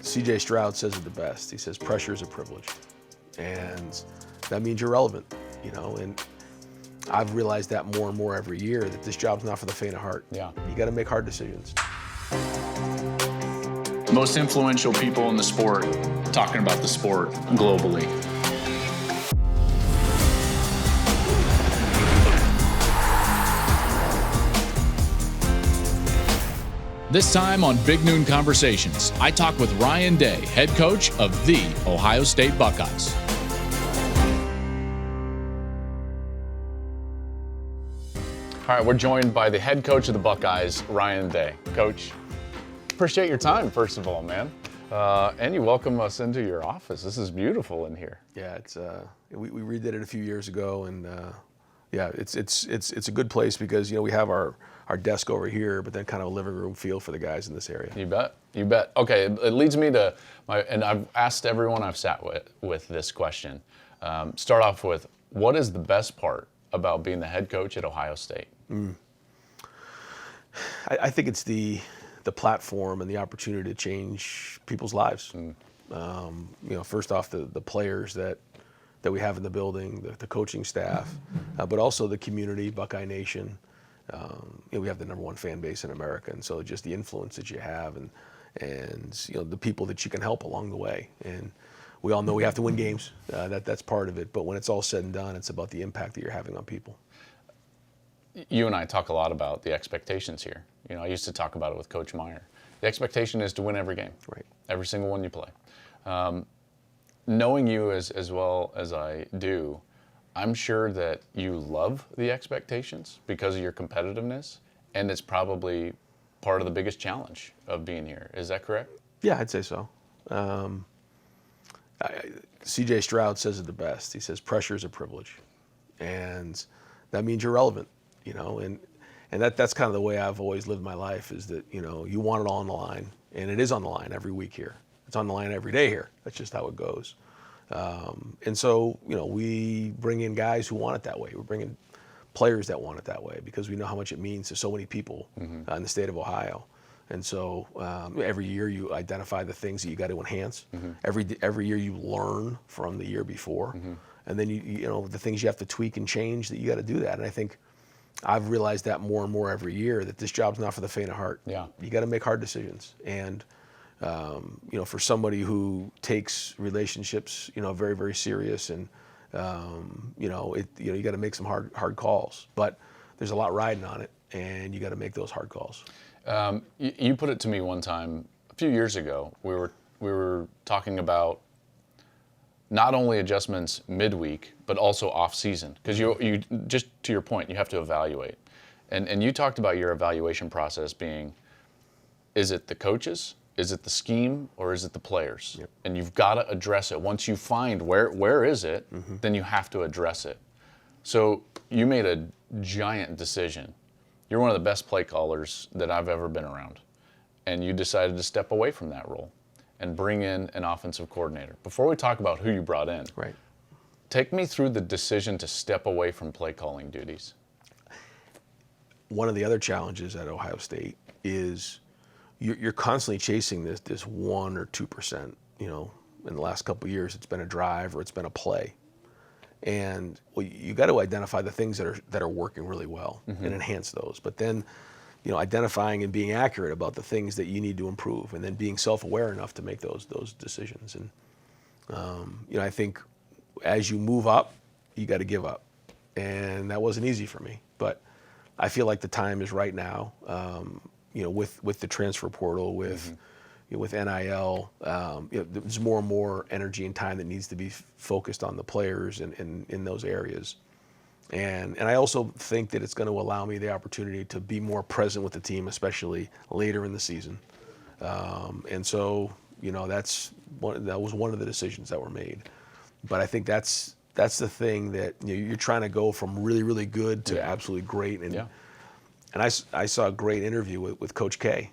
CJ Stroud says it the best. He says pressure is a privilege, and that means you're relevant, and I've realized that more and more every year, that this job's not for the faint of heart. Yeah. You got to make hard decisions. Most influential people in the sport talking about the sport globally. This time on Big Noon Conversations, I talk with Ryan Day, head coach of the Ohio State Buckeyes. All right, we're joined by the head coach of the Buckeyes, Ryan Day. Coach, appreciate your time, first of all, man. And you welcome us into your office. This is beautiful in here. Yeah, it's we redid it a few years ago, and yeah, it's a good place because we have our desk over here, but then kind of a living room feel for the guys in this area. You bet. Okay, it leads me to and I've asked everyone I've sat with this question. Start off with, what is the best part about being the head coach at Ohio State? I think it's the platform and the opportunity to change people's lives. First off, the players that we have in the building, the coaching staff, but also the community, Buckeye Nation. We have the #1 fan base in America, and so just the influence that you have, and the people that you can help along the way. And we all know we have to win games. That's part of it. But when it's all said and done, it's about the impact that you're having on people. You and I talk a lot about the expectations here. I used to talk about it with Coach Meyer. The expectation is to win every game, right? Every single one you play. Knowing you as well as I do, I'm sure that you love the expectations because of your competitiveness, and it's probably part of the biggest challenge of being here. Is that correct? Yeah, I'd say so. CJ Stroud says it the best. He says pressure is a privilege, and that means you're relevant. And that's kind of the way I've always lived my life, is that you want it all on the line, and it is on the line every week here. It's on the line every day here. That's just how it goes. And so we bring in guys who want it that way. We bring in players that want it that way because we know how much it means to so many people in the state of Ohio. And so every year you identify the things that you got to enhance. Every year you learn from the year before, and then you the things you have to tweak and change, that you got to do that. And I think I've realized that more and more every year, that this job's not for the faint of heart. Yeah. You got to make hard decisions. And for somebody who takes relationships very, very serious, and you got to make some hard calls. But there's a lot riding on it, and you got to make those hard calls. You put it to me one time a few years ago. We were talking about not only adjustments midweek, but also off season, because you just to your point, you have to evaluate, and you talked about your evaluation process being, is it the coaches, is it the scheme, or is it the players? Yep. And you've got to address it. Once you find where is it, then you have to address it. So you made a giant decision. You're one of the best play callers that I've ever been around, and you decided to step away from that role and bring in an offensive coordinator. Before we talk about who you brought in, right, take me through the decision to step away from play calling duties. One of the other challenges at Ohio State is you're constantly chasing this 1 or 2%. In the last couple of years, it's been a drive or it's been a play. And you got to identify the things that are working really well and enhance those. But then, identifying and being accurate about the things that you need to improve, and then being self-aware enough to make those decisions. And I think as you move up, you got to give up, and that wasn't easy for me. But I feel like the time is right now. With the transfer portal, with NIL, there's more and more energy and time that needs to be focused on the players and in those areas. And I also think that it's going to allow me the opportunity to be more present with the team, especially later in the season. And so, that was one of the decisions that were made. But I think that's the thing that you're trying to go from really, really good to absolutely great. And I saw a great interview with Coach K.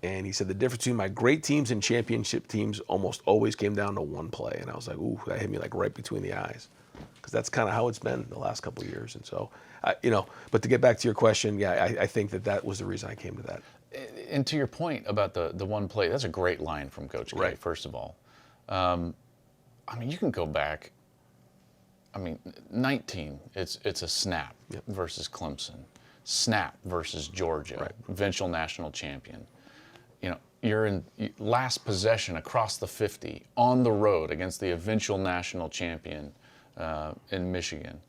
And he said the difference between my great teams and championship teams almost always came down to one play. And I was like, ooh, that hit me like right between the eyes. Because that's kind of how it's been the last couple of years. And so, but to get back to your question, I think that was the reason I came to that. And to your point about the one play, that's a great line from Coach K, Right. first of all. I mean, you can go back. I mean, 19, it's a snap versus Clemson, snap versus Georgia, eventual national champion. You know, you're in last possession across the 50 on the road against the eventual national champion in Michigan.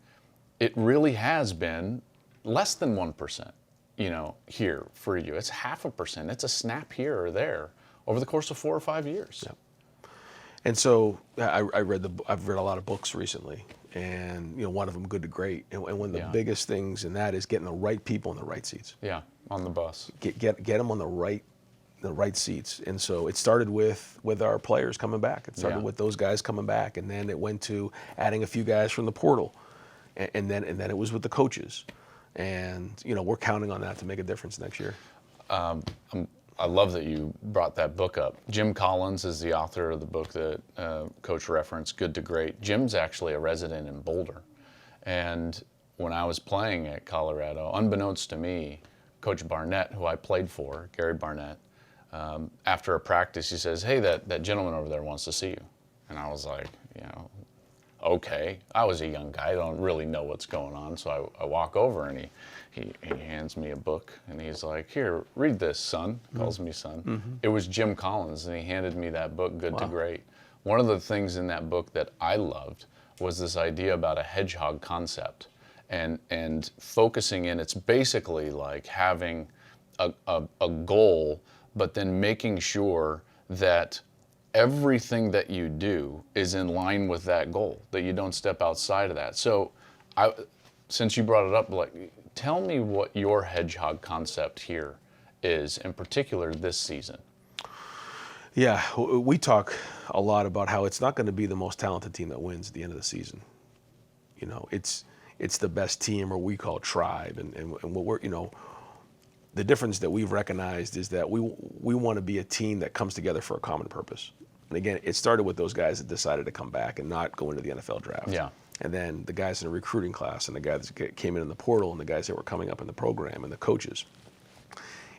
It really has been less than 1%, you know, here for you. It's 0.5%. It's a snap here or there over the course of 4 or 5 years. Yeah. And so I've read a lot of books recently, and you know, one of them, Good to Great. And one of the biggest things in that is getting the right people in the right seats. Yeah, on the bus. Get them on the right seats. And so it started with our players coming back. It started with those guys coming back, and then it went to adding a few guys from the portal, and then it was with the coaches. And you know, we're counting on that to make a difference next year. I love that you brought that book up. Jim Collins is the author of the book that Coach referenced, Good to Great. Jim's actually a resident in Boulder. And when I was playing at Colorado, unbeknownst to me, Coach Barnett, who I played for, Gary Barnett, after a practice, he says, hey, that gentleman over there wants to see you. And I was like, you know, okay. I was a young guy. I don't really know what's going on. So I walk over, and he hands me a book, and he's like, here, read this, son. Calls me son. Mm-hmm. It was Jim Collins, and he handed me that book, Good to Great. One of the things in that book that I loved was this idea about a hedgehog concept and focusing in. It's basically like having a goal, but then making sure that everything that you do is in line with that goal, that you don't step outside of that. So since you brought it up, like, tell me what your hedgehog concept here is, in particular this season. Yeah, we talk a lot about how it's not going to be the most talented team that wins at the end of the season. You know, it's the best team, or we call it tribe, and what we're, you know, the difference that we've recognized is that we want to be a team that comes together for a common purpose. And again, it started with those guys that decided to come back and not go into the NFL draft. Yeah. And then the guys in the recruiting class, and the guys that came in the portal, and the guys that were coming up in the program, and the coaches.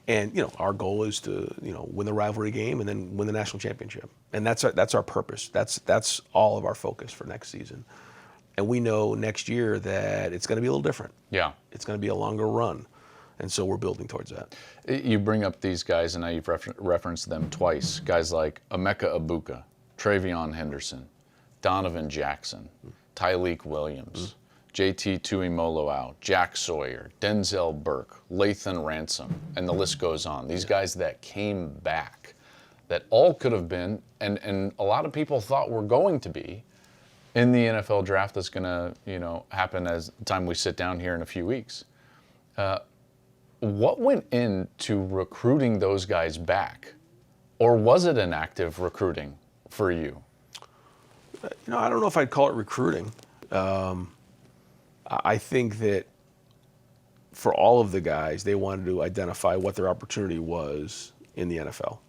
And you know, our goal is to, you know, win the rivalry game and then win the national championship. And that's our purpose. That's all of our focus for next season. And we know next year that it's going to be a little different. Yeah. It's going to be a longer run. And so we're building towards that. You bring up these guys, and now you've referenced them twice. Guys like Emeka Egbuka, Travion Henderson, Donovan Jackson, Tyleik Williams, JT Tuimoloau, Jack Sawyer, Denzel Burke, Lathan Ransom, and the list goes on. These guys that came back, that all could have been, and a lot of people thought were going to be, in the NFL draft that's going to, you know, happen as the time we sit down here in a few weeks. What went into recruiting those guys back? Or was it an active recruiting for you? You know, I don't know if I'd call it recruiting. I think that for all of the guys, they wanted to identify what their opportunity was in the NFL.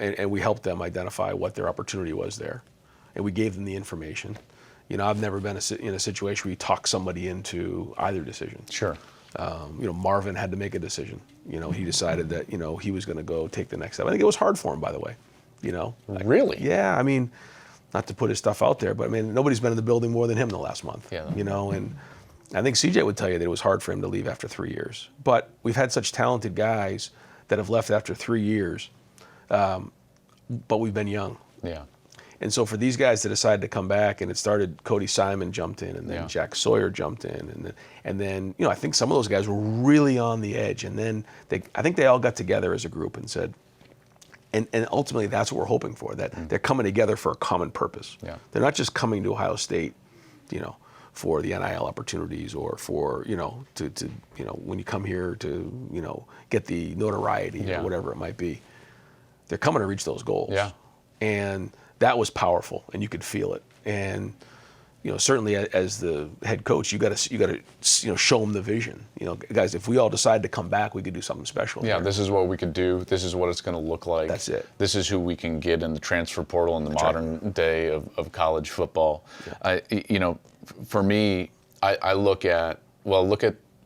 And we helped them identify what their opportunity was there. And we gave them the information. You know, I've never been in a situation where you talk somebody into either decision. Sure. You know, Marvin had to make a decision. You know, he decided that, you know, he was going to go take the next step. I think it was hard for him, by the way. You know. Really? Yeah, I mean, not to put his stuff out there, but I mean, nobody's been in the building more than him the last month. Yeah. You know, and I think CJ would tell you that it was hard for him to leave after 3 years. But we've had such talented guys that have left after 3 years, but we've been young. Yeah. And so for these guys that decided to come back, and it started, Cody Simon jumped in, and then Jack Sawyer jumped in, and then you know, I think some of those guys were really on the edge, and then I think they all got together as a group and said, and ultimately that's what we're hoping for, that they're coming together for a common purpose. Yeah. They're not just coming to Ohio State, you know, for the NIL opportunities, or for, you know, to you know, when you come here to, you know, get the notoriety or whatever it might be. They're coming to reach those goals. Yeah. And that was powerful, and you could feel it. And you know, certainly as the head coach, you got to you know, show them the vision. You know, guys, if we all decide to come back, we could do something special. Yeah, here. this is what we could do. This is what it's going to look like. That's it. This is who we can get in the transfer portal in the modern day of college football. Yeah. You know, for me, I look at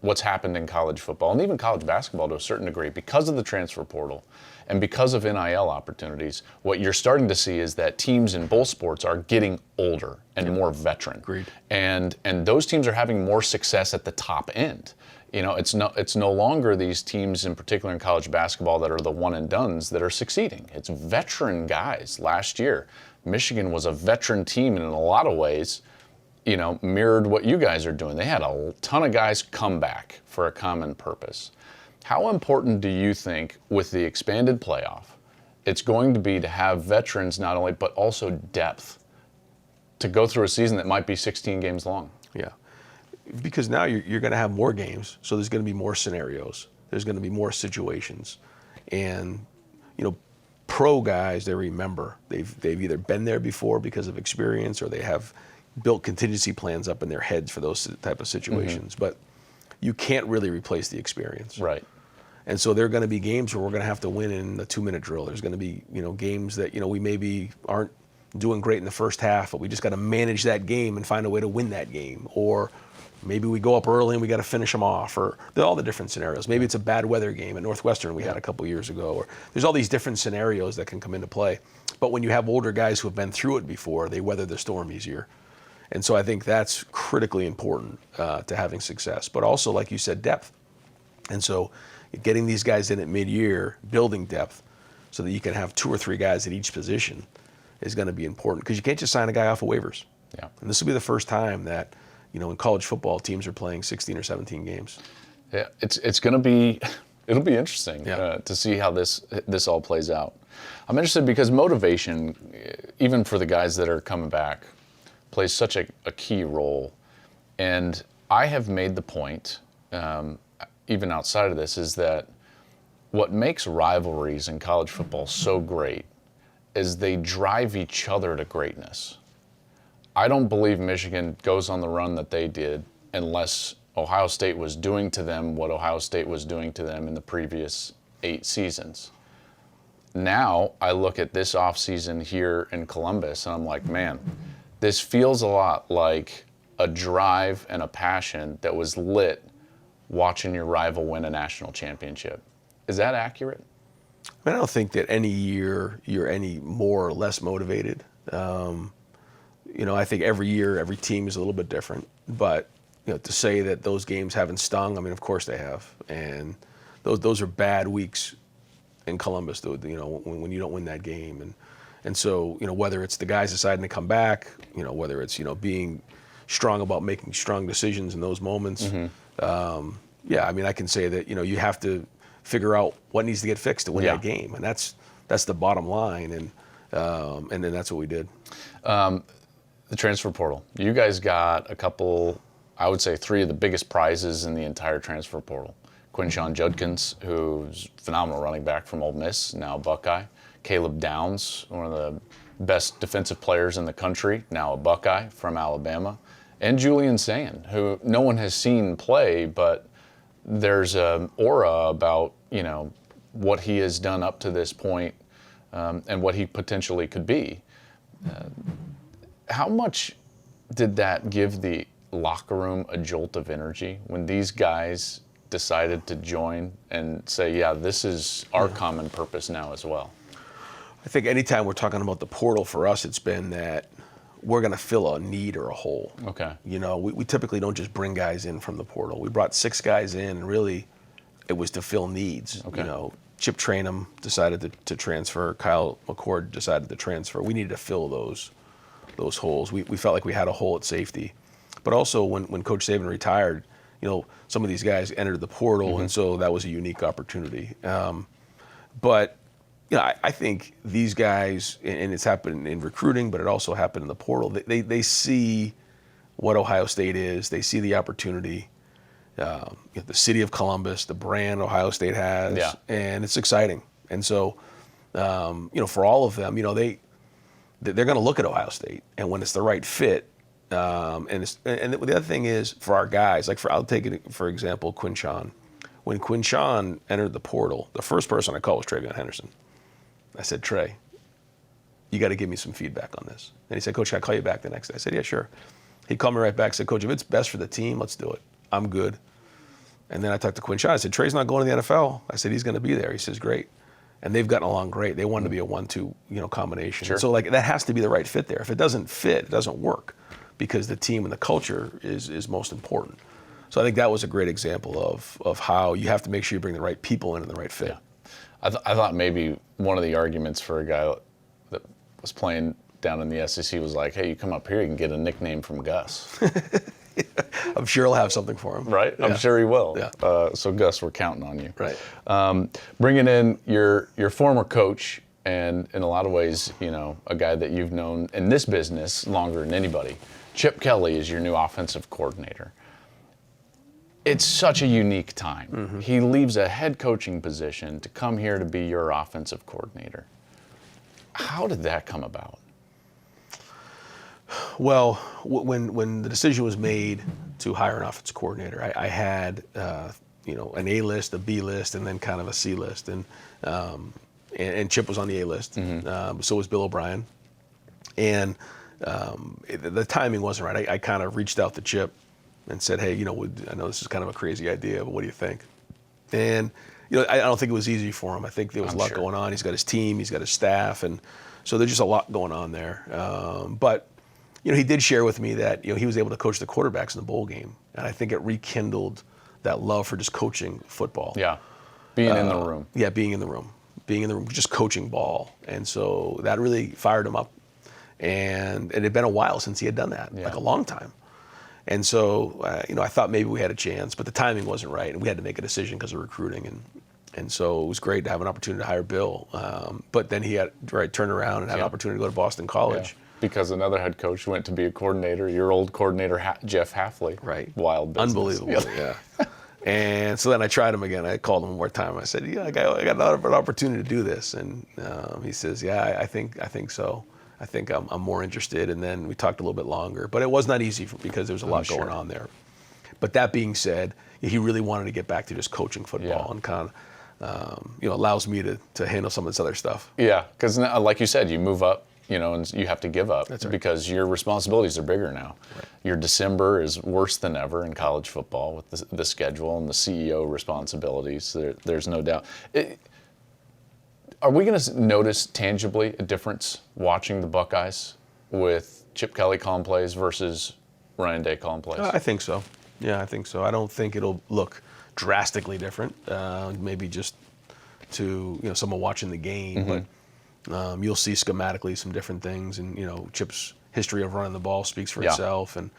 what's happened in college football and even college basketball to a certain degree because of the transfer portal and because of NIL opportunities. What you're starting to see is that teams in both sports are getting older and more veteran. Agreed. And those teams are having more success at the top end. You know, it's no longer these teams, in particular in college basketball, that are the one and dones that are succeeding. It's veteran guys. Last year, Michigan was a veteran team, and in a lot of ways, you know, mirrored what you guys are doing. They had a ton of guys come back for a common purpose. How important do you think, with the expanded playoff, it's going to be to have veterans not only, but also depth to go through a season that might be 16 games long? Yeah. Because now you're going to have more games, so there's going to be more scenarios. There's going to be more situations. And, you know, pro guys, they remember. They've either been there before because of experience, or they have built contingency plans up in their heads for those type of situations. But you can't really replace the experience. Right. And so there are going to be games where we're going to have to win in the 2-minute drill. There's going to be, you know, games that, you know, we maybe aren't doing great in the first half, but we just got to manage that game and find a way to win that game. Or maybe we go up early and we got to finish them off, or all the different scenarios. Maybe it's a bad weather game at Northwestern we had a couple years ago, or there's all these different scenarios that can come into play. But when you have older guys who have been through it before, they weather the storm easier. And so I think that's critically important to having success. But also, like you said, depth. And so getting these guys in at mid-year, building depth so that you can have 2 or 3 guys at each position is going to be important, because you can't just sign a guy off of waivers. Yeah. And this will be the first time that, you know, in college football, teams are playing 16 or 17 games. Yeah, it's going to be, it'll be interesting to see how this all plays out. I'm interested because motivation, even for the guys that are coming back, plays such a key role. And I have made the point, even outside of this, is that what makes rivalries in college football so great is they drive each other to greatness. I don't believe Michigan goes on the run that they did unless Ohio State was doing to them what Ohio State was doing to them in the previous 8 seasons. Now I look at this offseason here in Columbus and I'm like, man, this feels a lot like a drive and a passion that was lit watching your rival win a national championship. Is that accurate? I don't think that any year you're any more or less motivated. You know, I think every year, every team is a little bit different. But, you know, to say that those games haven't stung, I mean, of course they have. And those are bad weeks in Columbus, though, you know, when you don't win that game. And so, you know, whether it's the guys deciding to come back, you know, whether it's, you know, being strong about making strong decisions in those moments. Yeah, I mean, I can say that, you know, you have to figure out what needs to get fixed to win that game. And that's the bottom line. And then that's what we did. The transfer portal. You guys got a couple, I would say 3 of the biggest prizes in the entire transfer portal. Quinshon Judkins, who's a phenomenal running back from Ole Miss, now Buckeye. Caleb Downs, one of the best defensive players in the country, now a Buckeye from Alabama. And Julian Sayin, who no one has seen play, but there's an aura about, you know, what he has done up to this point and what he potentially could be. How much did that give the locker room a jolt of energy when these guys decided to join and say, yeah, this is our common purpose now as well? I think anytime we're talking about the portal, for us, it's been that we're going to fill a need or a hole. Okay. You know, we typically don't just bring guys in from the portal. We brought 6 guys in, and really it was to fill needs. Okay. You know, Chip Trainum decided to transfer. Kyle McCord decided to transfer. We needed to fill those holes. We felt like we had a hole at safety. But also when Coach Saban retired, you know, some of these guys entered the portal, and so that was a unique opportunity. But you know, I think these guys, and it's happened in recruiting, but it also happened in the portal. They see what Ohio State is. They see the opportunity, you know, the city of Columbus, the brand Ohio State has, and it's exciting. And so, you know, for all of them, you know, they're going to look at Ohio State, and when it's the right fit. And the other thing is, for our guys, like I'll take it for example, Quinshon. When Quinshon entered the portal, the first person I called was Travion Henderson. I said, Trey, you got to give me some feedback on this. And he said, Coach, can I call you back the next day? I said, yeah, sure. He called me right back, said, Coach, if it's best for the team, let's do it. I'm good. And then I talked to Quinn Shaw. I said, Trey's not going to the NFL. I said, he's going to be there. He says, great. And they've gotten along great. They wanted to be a 1-2, combination. Sure. So like that has to be the right fit there. If it doesn't fit, it doesn't work, because the team and the culture is most important. So I think that was a great example of how you have to make sure you bring the right people in and the right fit. Yeah. I thought maybe one of the arguments for a guy that was playing down in the SEC was like, hey, you come up here, you can get a nickname from Gus. I'm sure he'll have something for him. Right? Yeah. I'm sure he will. Yeah. So Gus, we're counting on you. Right. Bringing in your former coach, and in a lot of ways, a guy that you've known in this business longer than anybody. Chip Kelly is your new offensive coordinator. It's such a unique time. Mm-hmm. He leaves a head coaching position to come here to be your offensive coordinator. How did that come about? Well, when the decision was made to hire an offensive coordinator, I had an A list, a B list, and then kind of a C list, and Chip was on the A list. Mm-hmm. So was Bill O'Brien, and the timing wasn't right. I kind of reached out to Chip and said, hey, I know this is kind of a crazy idea, but what do you think? And I don't think it was easy for him. I think there was a lot going on. He's got his team, he's got his staff, and so there's just a lot going on there. But he did share with me that he was able to coach the quarterbacks in the bowl game, and I think it rekindled that love for just coaching football. Yeah, being in the room. Yeah, being in the room, just coaching ball, and so that really fired him up. And it had been a while since he had done that, like a long time. And so I thought maybe we had a chance, but the timing wasn't right, and we had to make a decision because of recruiting, and so it was great to have an opportunity to hire Bill. But then he had turned around and had an opportunity to go to Boston College. Yeah. Because another head coach went to be a coordinator, your old coordinator, Jeff Halfley. Right. Wild business. Unbelievable, yeah. And so then I tried him again. I called him one more time. I said, I got an opportunity to do this. And he says, yeah, I think so. I think I'm more interested. And then we talked a little bit longer. But it was not easy because there was a lot going on there. But that being said, he really wanted to get back to just coaching football and kind of, allows me to handle some of this other stuff. Yeah, because like you said, you move up. And you have to give up because your responsibilities are bigger now. Right. Your December is worse than ever in college football with the schedule and the CEO responsibilities. There's no doubt. Are we going to notice tangibly a difference watching the Buckeyes with Chip Kelly calling plays versus Ryan Day calling plays? I think so. Yeah, I think so. I don't think it'll look drastically different. Maybe just to someone watching the game, but. You'll see schematically some different things, and Chip's history of running the ball speaks for itself, and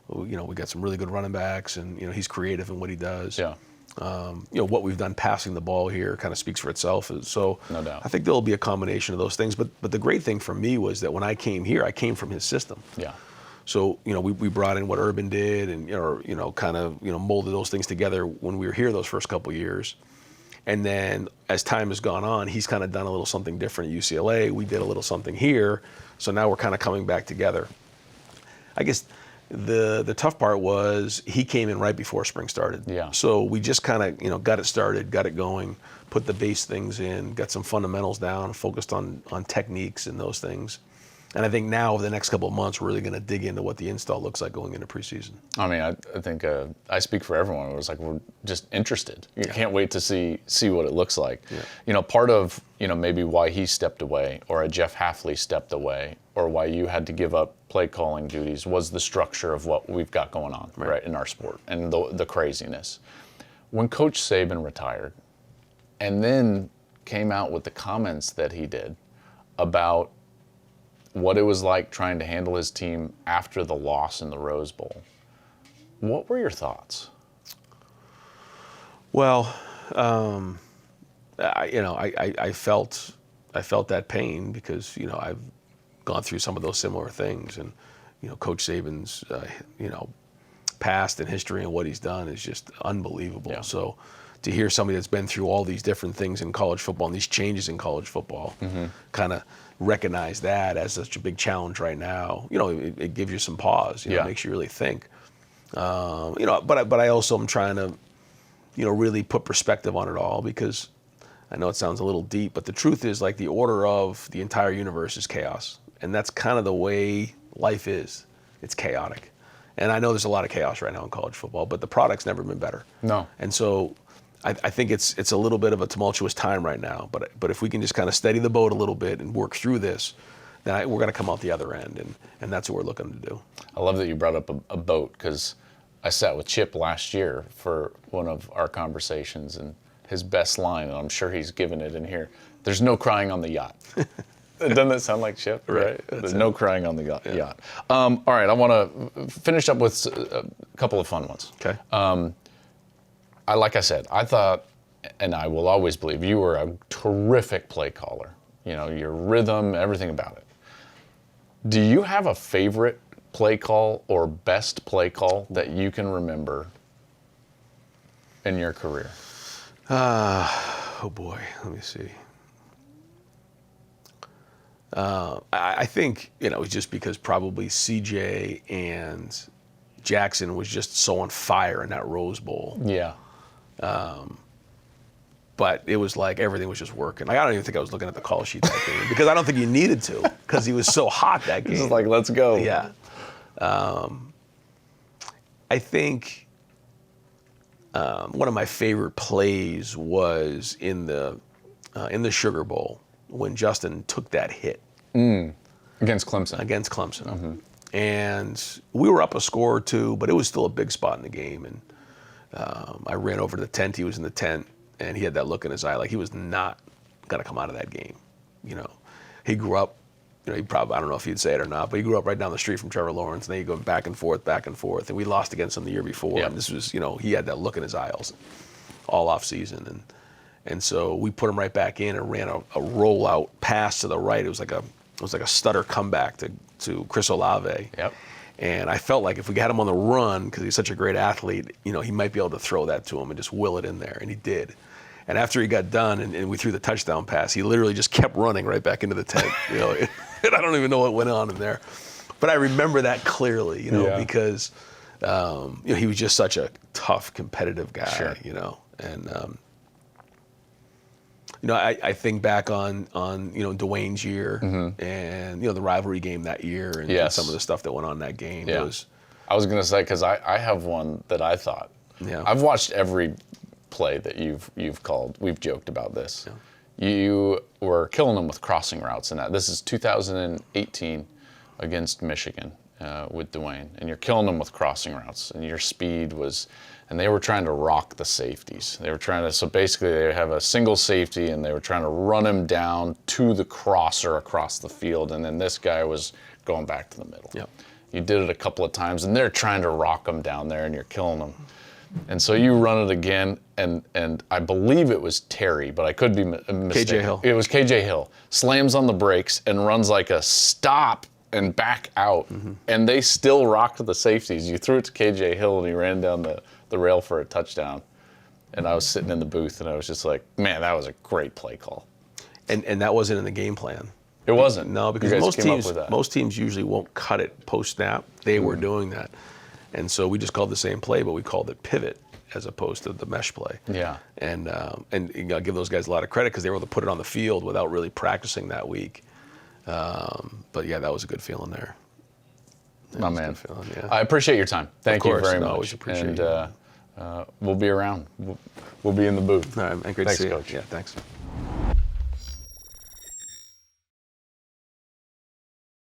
we got some really good running backs, and he's creative in what he does. Yeah. What we've done passing the ball here kind of speaks for itself. So no doubt. I think there'll be a combination of those things. But the great thing for me was that when I came here, I came from his system. Yeah. So we brought in what Urban did, and kind of molded those things together when we were here those first couple of years. And then as time has gone on, he's kind of done a little something different at UCLA. We did a little something here. So now we're kind of coming back together. I guess the tough part was he came in right before spring started. Yeah. So we just kind of got it started, got it going, put the base things in, got some fundamentals down, focused on techniques and those things. And I think now over the next couple of months, we're really going to dig into what the install looks like going into preseason. I mean, I think I speak for everyone. It was like we're just interested. You can't wait to see what it looks like. Yeah. Part of maybe why he stepped away, or a Jeff Halfley stepped away, or why you had to give up play calling duties was the structure of what we've got going on right in our sport and the craziness. When Coach Saban retired, and then came out with the comments that he did about what it was like trying to handle his team after the loss in the Rose Bowl. What were your thoughts? Well, I felt that pain because I've gone through some of those similar things, and Coach Saban's past and history and what he's done is just unbelievable. Yeah. So to hear somebody that's been through all these different things in college football and these changes in college football, kind of recognize that as such a big challenge right now, it gives you some pause, it makes you really think. But I also am trying to, really put perspective on it all, because I know it sounds a little deep, but the truth is, like, the order of the entire universe is chaos. And that's kind of the way life is. It's chaotic. And I know there's a lot of chaos right now in college football, but the product's never been better. No. And so I think it's a little bit of a tumultuous time right now. But if we can just kind of steady the boat a little bit and work through this, then we're going to come out the other end. And that's what we're looking to do. I love that you brought up a boat, because I sat with Chip last year for one of our conversations, and his best line, and I'm sure he's given it in here, there's no crying on the yacht. Doesn't that sound like Chip? Right. There's no crying on the yacht. All right, I want to finish up with a couple of fun ones. Okay. Like I said, I thought, and I will always believe, you were a terrific play caller. You know, your rhythm, everything about it. Do you have a favorite play call or best play call that you can remember in your career? Oh boy, let me see. I think, just because probably CJ and Jackson was just so on fire in that Rose Bowl. Yeah. But it was like everything was just working. Like, I don't even think I was looking at the call sheet that game, because I don't think you needed to, because he was so hot that game. This is like, let's go. Yeah. I think one of my favorite plays was in the Sugar Bowl when Justin took that hit. Against Clemson. Mm-hmm. And we were up a score or two, but it was still a big spot in the game. And I ran over to the tent. He was in the tent, and he had that look in his eye like he was not going to come out of that game. He grew up, he probably, I don't know if he'd say it or not, but he grew up right down the street from Trevor Lawrence, and then he go back and forth. And we lost against him the year before. Yep. And this was, he had that look in his eye all off season. And so we put him right back in and ran a rollout pass to the right. It was like a stutter comeback to Chris Olave. Yep. And I felt like if we had him on the run, because he's such a great athlete, he might be able to throw that to him and just will it in there. And he did. And after he got done and we threw the touchdown pass, he literally just kept running right back into the tent. And I don't even know what went on in there. But I remember that clearly, because he was just such a tough, competitive guy, Sure. And I think back on Dwayne's year and the rivalry game that year and some of the stuff that went on in that game. Yeah. I was going to say, because I have one that I thought. Yeah. I've watched every play that you've called. We've joked about this. Yeah. You were killing them with crossing routes, and this is 2018 against Michigan with Dwayne, and you're killing them with crossing routes, and your speed was. And they were trying to rock the safeties. So basically they have a single safety, and they were trying to run him down to the crosser across the field, and then this guy was going back to the middle. Yep. You did it a couple of times, and they're trying to rock him down there, and you're killing them. And so you run it again, and I believe it was Terry, but I could be mistaken. KJ Hill. It was KJ Hill. Slams on the brakes and runs like a stop and back out, and they still rocked the safeties. You threw it to KJ Hill, and he ran down the rail for a touchdown. And I was sitting in the booth, and I was just like, man, that was a great play call. And that wasn't in the game plan. It wasn't? No, because most teams usually won't cut it post-snap. They were doing that. And so we just called the same play, but we called it pivot as opposed to the mesh play. Yeah. And I give those guys a lot of credit because they were able to put it on the field without really practicing that week. But yeah, that was a good feeling there. My man. Feeling, yeah. I appreciate your time. Thank you very much. Always appreciate it. And we'll be around. We'll be in the booth. All right, man, great Thanks, to see you. Coach. Yeah, thanks.